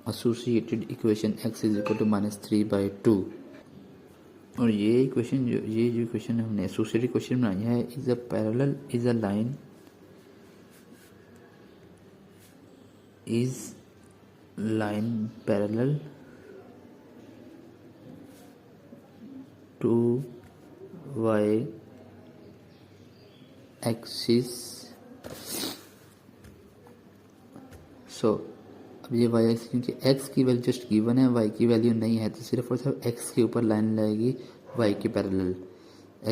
Associated equation x is equal to -3/2। और ये equation जो इक्वेशन हमने एसोसिएटेड इक्वेशन बनाई है is a parallel is a line parallel to y axis. So अब ये y एक्सिस, क्योंकि x की वैल्यू जस्ट गिवन है, y की वैल्यू नहीं है, तो सिर्फ और सिर्फ x के ऊपर लाइन लगेगी y के पैरेलल।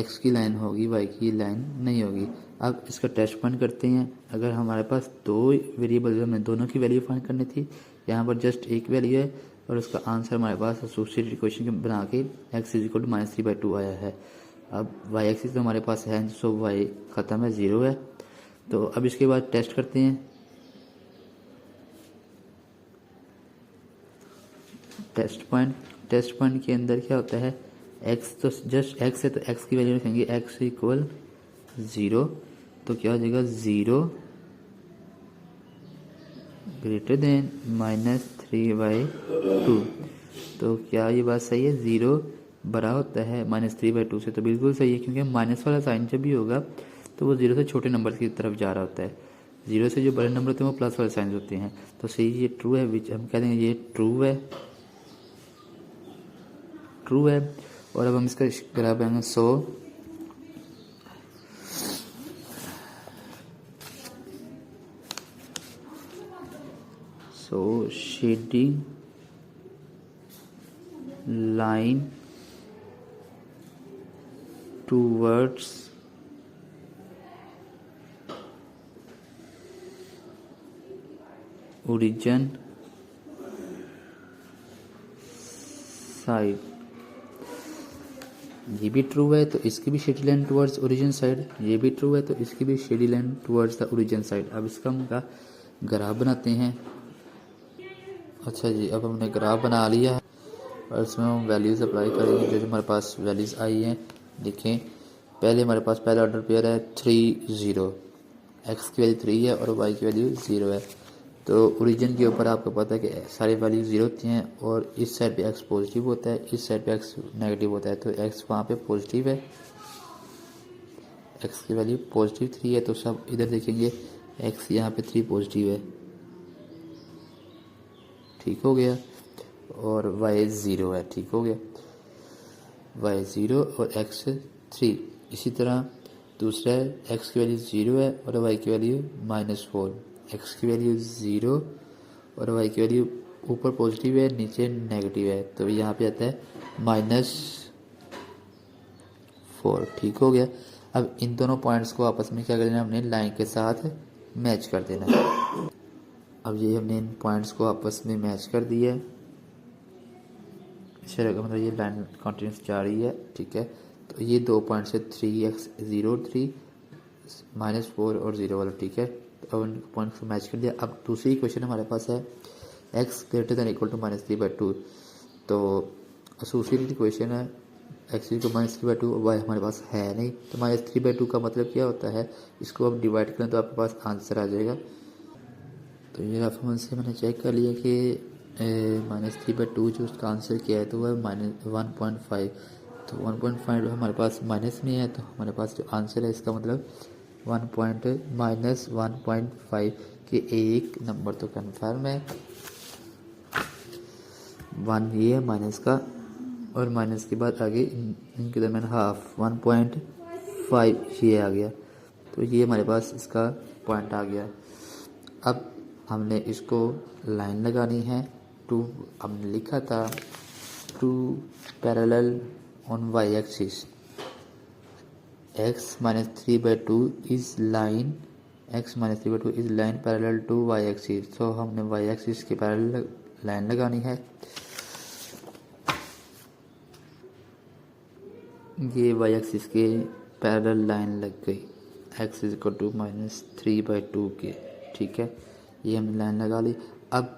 x की लाइन होगी, y की लाइन नहीं होगी। अब इसका टेस्ट पॉइंट करते हैं। अगर हमारे पास दो वेरिएबल, हमें दोनों की वैल्यू फाइंड करनी थी, यहाँ पर जस्ट एक वैल्यू है और उसका आंसर हमारे पास एसोसिएटेड इक्वेशन बना के x इज इक्वल टू -3/2 आया है। अब y एक्सिस तो हमारे पास है, सो y ख़त्म है, 0 है। तो अब इसके बाद टेस्ट करते हैं। टेस्ट पॉइंट के अंदर क्या होता है, x तो जस्ट x है तो x की वैल्यू रखेंगे x इक्वल 0। तो क्या हो जाएगा, 0 ग्रेटर देन -3/2। तो क्या ये बात सही है, 0 बड़ा होता है -3/2 से? तो बिल्कुल सही है, क्योंकि माइनस वाला साइन जब भी होगा तो वो 0 से छोटे नंबर की तरफ जा रहा होता है। 0 से जो बड़े नंबर होते हैं वो प्लस वाले साइन होते हैं। तो सही ये ट्रू है, विच हम कह देंगे ये ट्रू है। और अब हम इसका ग्राफ बनाएंगे। So shading line towards origin side. ये भी ट्रू है तो इसकी भी shady line towards origin side, ये भी ट्रू है तो इसकी भी shady line towards the origin side. अब इसका हम का ग्राफ बनाते हैं। अच्छा जी, अब हमने ग्राफ बना लिया है और इसमें हम वैल्यूज़ अप्लाई करेंगे जो हमारे पास वैल्यूज़ आई हैं। देखें, पहले हमारे पास पहला ऑर्डर पेयर है 3 0, एक्स की वैल्यू 3 है और वाई की वैल्यू 0 है। तो ओरिजिन के ऊपर आपको पता है कि सारी वैल्यू 0 होती हैं और इस साइड पे x पॉजिटिव होता है, इस साइड पे x नेगेटिव होता है। तो x वहाँ पे पॉजिटिव है, x की वैल्यू पॉजिटिव 3 है, तो सब इधर देखेंगे x यहाँ पे 3 पॉजिटिव है, ठीक हो गया। और y 0 है, ठीक हो गया, y 0 और x 3। इसी तरह दूसरा है x की वैल्यू 0 है और y की वैल्यू -4। x की वैल्यू 0 और y की वैल्यू ऊपर पॉजिटिव है, नीचे नेगेटिव है, तो यहाँ पे आता है -4, ठीक हो गया। अब इन दोनों पॉइंट्स को आपस में क्या करना है, हमने लाइन के साथ मैच कर देना है। अब ये हमने इन पॉइंट्स को आपस में मैच कर दिया है, इसे मतलब ये लाइन कंटिन्यूस जा रही है, ठीक है। तो ये दो पॉइंट्स है 3x 0 3 -4 और 0 वाला, ठीक है। तो अब इन पॉइंट्स को मैच कर दिया। अब दूसरी इक्वेशन हमारे पास है x greater than equal to -3/2। तो एसोसिएटेड इक्वेशन है x इक्वल -3/2, y हमारे पास है नहीं, तो -3/2 का मतलब क्या होता है, इसको अब डिवाइड करें तो आपके पास आंसर आ जाएगा। तो ये रेफरेंस से मैंने चेक कर लिया कि -3/2 जो उसका आंसर क्या है तो वह -1.5। तो 1.5 हमारे पास माइनस में है, तो हमारे पास जो आंसर है इसका मतलब -1.5 के एक नंबर तो कन्फर्म है, 1 ये है माइनस का, और माइनस के बाद आगे इनके दरमियान हाफ 1.5 ये आ गया। तो ये हमारे पास इसका पॉइंट आ गया। अब हमने इसको लाइन लगानी है टू, हमने लिखा था to parallel on y axis, x -3/2 is line, x -3/2 is line parallel to y axis. तो हमने y एक्सिस के पैरेलल लाइन लगानी है। ये y एक्सिस के पैरेलल लाइन लग गई x इक्वल टू -3/2 के, ठीक है। ये हमने लाइन लगा ली। अब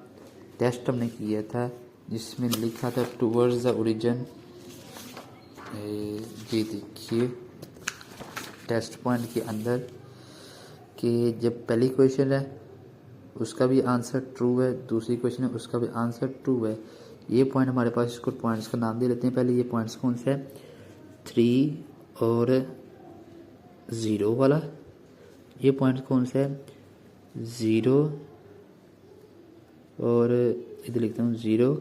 टेस्ट हमने किया था जिसमें लिखा था टूवर्ड्स द ओरिजिन। ये देखिए टेस्ट पॉइंट के अंदर कि जब पहली क्वेश्चन है उसका भी आंसर ट्रू है, दूसरी क्वेश्चन है उसका भी आंसर ट्रू है। ये पॉइंट हमारे पास, इसको पॉइंट्स का नाम दे लेते हैं पहले। ये पॉइंट्स कौन से है? 3 और 0 वाला। ये पॉइंट कौन सा है? 0 और इधर लिखता हूँ 0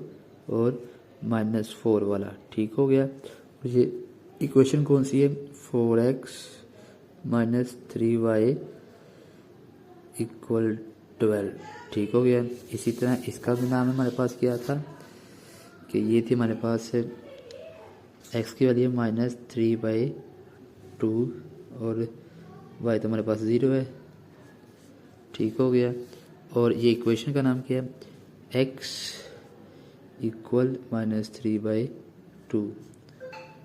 और -4 वाला। ठीक हो गया। ये इक्वेशन कौन सी है? 4x - 3y = 12। ठीक हो गया। इसी तरह इसका भी नाम हमारे पास क्या था कि ये थी हमारे पास x की वैल्यू -3/2 और y तो हमारे पास 0 है। ठीक हो गया। और ये इक्वेशन का नाम क्या है? x = -3/2।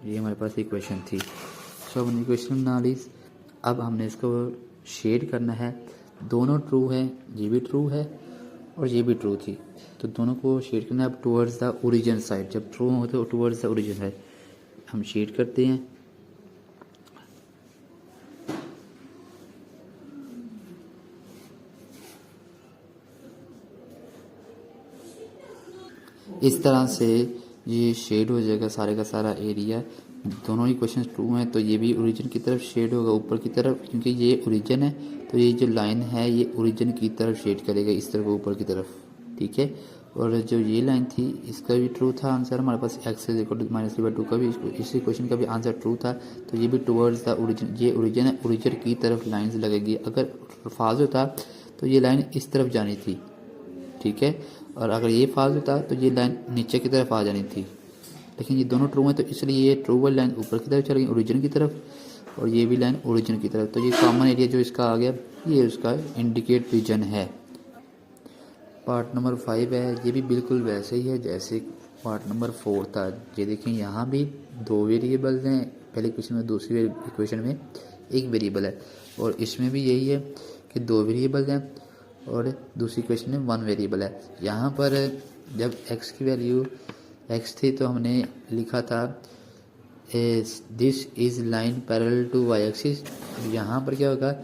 ये हमारे पास इक्वेशन थी। सो हमने इक्वेशन बना ली। अब हमने इसको शेड करना है। दोनों ट्रू है, ये भी ट्रू है और ये भी ट्रू थी, तो दोनों को शेड करना है अब टुवर्ड्स द ओरिजिन साइड। जब ट्रू हो तो टुवर्ड्स द ओरिजिन साइड हम शेड करते हैं। इस तरह से ये शेड हो जाएगा सारे का सारा एरिया। दोनों ही क्वेश्चन ट्रू हैं तो ये भी ओरिजिन की तरफ शेड होगा, ऊपर की तरफ, क्योंकि ये ओरिजिन है तो ये जो लाइन है ये ओरिजिन की तरफ शेड करेगा, इस तरफ ऊपर की तरफ। ठीक है। और जो ये लाइन थी इसका भी ट्रू था आंसर हमारे पास, x = -3/2 का भी, इसी क्वेश्चन का भी आंसर ट्रू था। तो ये भी टुवर्ड्स द ओरिजिन, ये ओरिजिन है, ओरिजिन की तरफ लाइन्स लगेगी। अगर फाल्स होता तो ये लाइन इस तरफ जानी थी। ठीक है। और अगर ये फाल्स होता तो ये लाइन नीचे की तरफ आ जानी थी, लेकिन ये दोनों ट्रू हैं तो इसलिए ये ट्रू वाली लाइन ऊपर की तरफ चल गई ओरिजिन की तरफ, और ये भी लाइन ओरिजिन की तरफ। तो ये कॉमन एरिया जो इसका आ गया ये उसका इंडिकेट रीजन है। पार्ट नंबर 5 है, ये भी बिल्कुल वैसे ही है जैसे पार्ट नंबर 4 था। ये देखें यहाँ भी 2 वेरिएबल्स हैं, पहले इक्वेशन में, दूसरी इक्वेशन में 1 वेरिएबल है, और इसमें भी यही है कि 2 वेरिएबल्स हैं और दूसरी इक्वेशन में 1 वेरिएबल है। यहाँ पर जब x की वैल्यू x थी तो हमने लिखा था this is line parallel to y axis. यहाँ पर क्या होगा,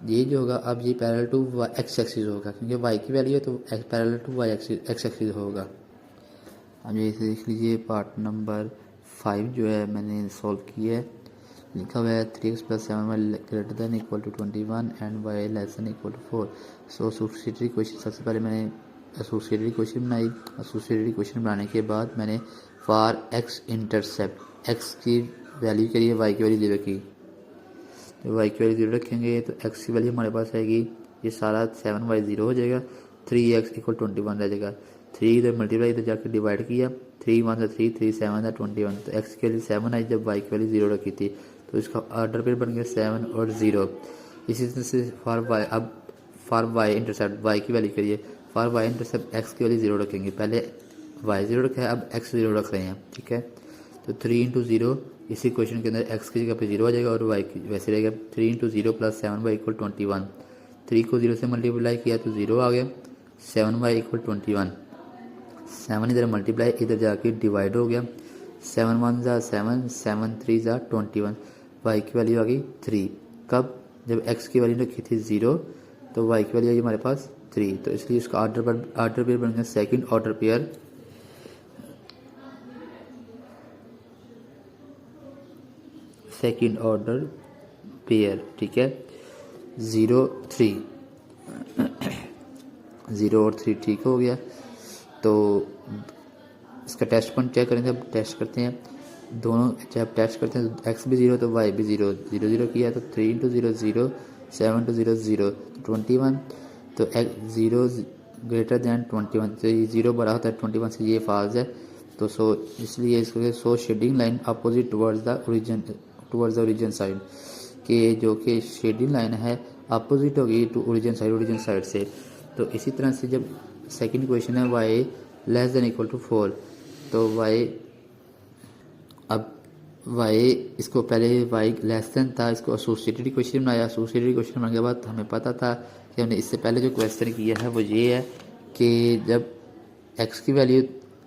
ये जो होगा अब ये पैरेलल टू x एक्सिस होगा, क्योंकि y की वैल्यू है तो parallel to y x axis होगा। अब ये देख लीजिए पार्ट नंबर 5 जो है मैंने सॉल्व किया है। लिखा हुआ है 3x + 7y > 21 and y <= 4। So associated equation, सबसे पहले मैंने एसोसिएटेड इक्वेशन बनाई। एसोसिएटेड इक्वेशन बनाने के बाद मैंने फॉर x इंटरसेप्ट x की वैल्यू के लिए y की वैल्यू 0 की। तो y की वैल्यू 0 रखेंगे तो x की वैल्यू हमारे पास आएगी, ये सारा 7y 0 हो जाएगा, 3x = 21 रह जाएगा। 3 इधर मल्टीप्लाई इधर जाकर डिवाइड किया, 3 1 3 3 7 21, तो x की वैल्यू 7 आई जब y की वैल्यू 0 रखी थी, तो इसका ऑर्डर पेयर बन गया 7 और 0। इसी तरह से फॉर y, अब फॉर y इंटरसेप्ट y की वैल्यू करिए, फॉर y इंटरसेप्ट x की वैल्यू 0 रखेंगे। पहले y 0 रखा है, अब x 0 रख रहे हैं। ठीक है। तो 3 × 0, इसी क्वेश्चन के अंदर x की जगह पे 0 आ जाएगा और y की वैसे रहेगा 3 × 0 + 7y = 21। 3 को 0 से मल्टीप्लाई किया तो 0 आ गया, 7y = 21। 7 इधर मल्टीप्लाई इधर जाके डिवाइड हो गया, 7 1 = 7, 7 3 = 21, y की वैल्यू आ गई 3। कब? जब x की वैल्यू रखी थी 0 तो y की वैल्यू आई हमारे पास 3, तो इसलिए इसका ऑर्डर पेयर बन गया second order pair. Second order pair. ठीक है। 0 3 0 और 3 ठीक हो गया। तो इसका टेस्ट पॉइंट चेक करेंगे, अब टेस्ट करते हैं दोनों। जब टेस्ट करते हैं तो x भी 0 तो y भी 0, 0 0 किया तो 3 × 0 0, 7 × 0 0, 21, तो x 0 > 21, तो ये 0 बड़ा होता है 21 से, ये फॉल्स है। तो सो इसलिए इसको so shading line opposite towards the origin side, कि जो कि शेडिंग लाइन है अपोजिट होगी टू ओरिजिन साइड से। तो इसी तरह से जब सेकंड क्वेश्चन है y <= 4, तो y, अब y इसको पहले y <= था, इसको एसोसिएटेड इक्वेशन बनाया। एसोसिएटेड इक्वेशन बनाने के बाद हमें पता था कि हमने इससे पहले जो क्वेश्चन किया है वो ये है कि जब x की वैल्यू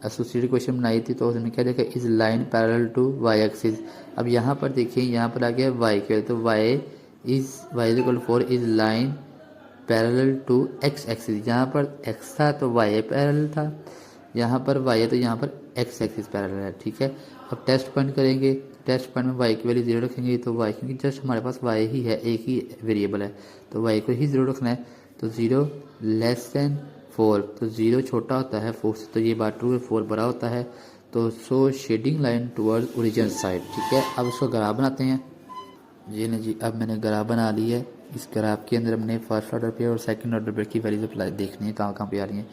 एसोसिएटेड इक्वेशन बनाई थी तो हमने क्या देखा, is line parallel to y axis. अब यहाँ पर देखिए, यहाँ पर आ गया y के, तो y = 4 is line parallel to X axis. यहाँ पर एक्स था तो वाई पैरेलल था, यहाँ पर वाई है तो यहाँ पर एक्स एक्सिस पैरेलल है, ठीक है। अब टेस्ट पॉइंट करेंगे, टेस्ट पॉइंट में वाई की वैल्यू 0 रखेंगे तो वाई, क्योंकि जस्ट हमारे पास वाई ही है, एक ही वेरिएबल है तो वाई को ही 0 रखना है। तो 0 लेस देन 4, तो 0 छोटा होता है 4 से, तो ये बात ट्रू है, 4 बड़ा होता है। तो so shading line towards origin side, ठीक है। अब उसको ग्राफ बनाते हैं। जी नहीं जी, अब मैंने ग्राफ बना ली है। इस ग्राफ के अंदर हमने फर्स्ट ऑर्डर पे और सेकंड ऑर्डर पे की वैल्यूज अप्लाई देखनी है कहाँ पे आ रही है।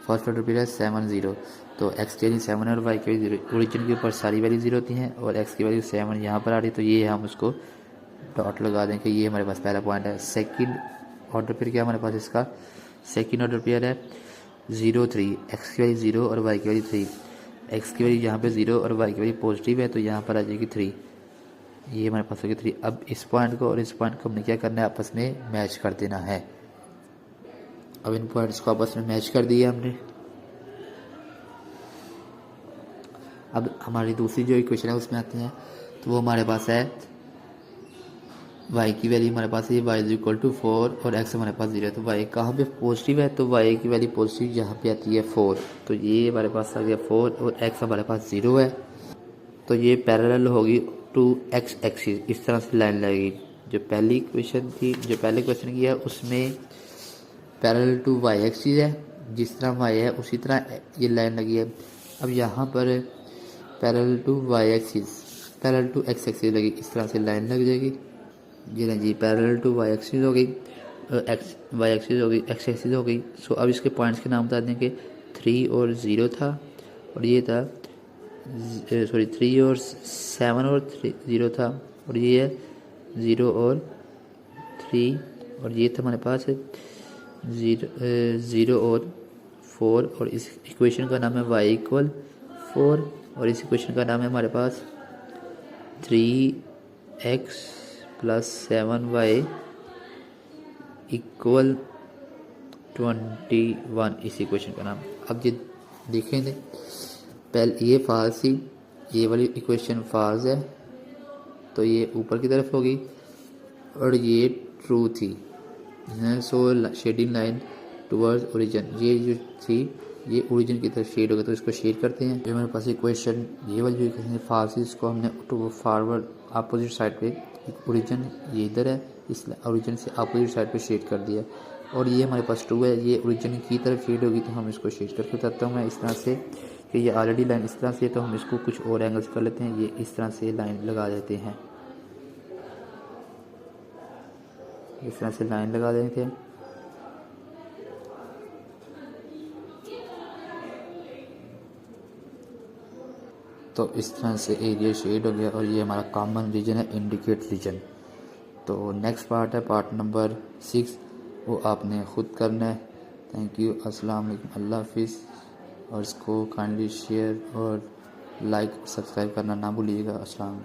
फर्स्ट ऑर्डर पे है 7 0, तो एक्स की वैल्यू 7 है और वाई की वैल्यू 0। ओरिजिन के ऊपर सारी वैल्यू 0 होती हैं और एक्स की वैल्यू 7 यहाँ पर आ रही है, तो ये हम उसको डॉट लगा दें कि ये हमारे पास पहला पॉइंट है। सेकंड ऑर्डर पेयर क्या हमारे पास, इसका सेकंड ऑर्डर पेयर है 0 3, एक्स की वैल्यू 0 और वाई की वैल्यू 3। एक्स की वैल्यू यहाँ पे 0 और वाई की वैल्यू पॉजिटिव है, तो यहाँ पर आ जाएगी 3, ये हमारे पास होगी 3। अब इस पॉइंट को और इस पॉइंट को हमने क्या करना है, आपस में मैच कर देना है। अब इन पॉइंट्स को आपस में मैच कर दिया हमने। अब हमारी दूसरी जो इक्वेशन है उसमें आते हैं, तो वो हमारे पास है y की वैल्यू हमारे पास है y इज इक्वल टू 4 और x हमारे पास 0 है, तो y कहाँ पे पॉजिटिव है, तो y की वैल्यू पॉजिटिव यहाँ पे आती है 4, तो ये हमारे पास आ गया 4 और x हमारे पास 0 है, तो ये पैरेलल होगी टू x एक्सिस, इस तरह से लाइन लगेगी। जो पहली इक्वेशन थी, जो पहले क्वेश्चन की है उसमें पैरेलल टू y एक्सिस है, जिस तरह y है उसी तरह ये लाइन लगी है। अब यहाँ पर parallel to y axis, parallel to x axis लगी, इस तरह से लाइन लग जाएगी। जी ना जी, पैरेलल टू y एक्सिस हो गई, y एक्सिस हो गई, x एक्सिस हो गई। सो अब इसके पॉइंट्स के नाम बता दें कि 3 और 0 था, और ये था सॉरी 3 और 7 और 0 था, और ये है 0 और 3, और ये था हमारे पास 0 और 4, और इस इक्वेशन का नाम है y इक्वल 4, और इस इक्वेशन का नाम है हमारे पास 3x प्लस 7y इक्वल 21, इस इक्वेशन का नाम। अब ये देखेंगे, पहले ये फाल्स थी, ये वाली इक्वेशन फाल्स है, तो ये ऊपर की तरफ होगी, और ये ट्रू थी। सो शेडिंग लाइन टुवर्ड्स ओरिजिन, ये जो थी ये ओरिजिन की तरफ शेड होगा, तो इसको शेड करते हैं। जो हमारे पास इक्वेशन, ये वाली जो इक्वेशन फाल्स है, इसको हमने टू फॉरवर्ड अपोजिट साइड पे, ओरिजिन ये इधर है, इस ओरिजिन से अपोजिट साइड पे शेड कर दिया, और ये हमारे पास ट्रू है, ये ओरिजिन की तरफ शेड होगी, तो हम इसको शेड करके बताता हूँ मैं इस तरह से कि ये ऑलरेडी लाइन इस तरह से, तो हम इसको कुछ और एंगल्स कर लेते हैं, ये इस तरह से लाइन लगा देते हैं, इस तरह से लाइन लगा देते हैं। तो इस तरह से एरिया शेड हो गया, और ये हमारा कॉमन रीजन है, इंडिकेट रीजन। तो नेक्स्ट पार्ट है पार्ट नंबर 6, वो आपने ख़ुद करना है। थैंक यू, अस्सलाम वालेकुम, अल्लाह हाफिज़, और इसको काइंडली शेयर और लाइक सब्सक्राइब करना ना भूलिएगा। अस्सलाम।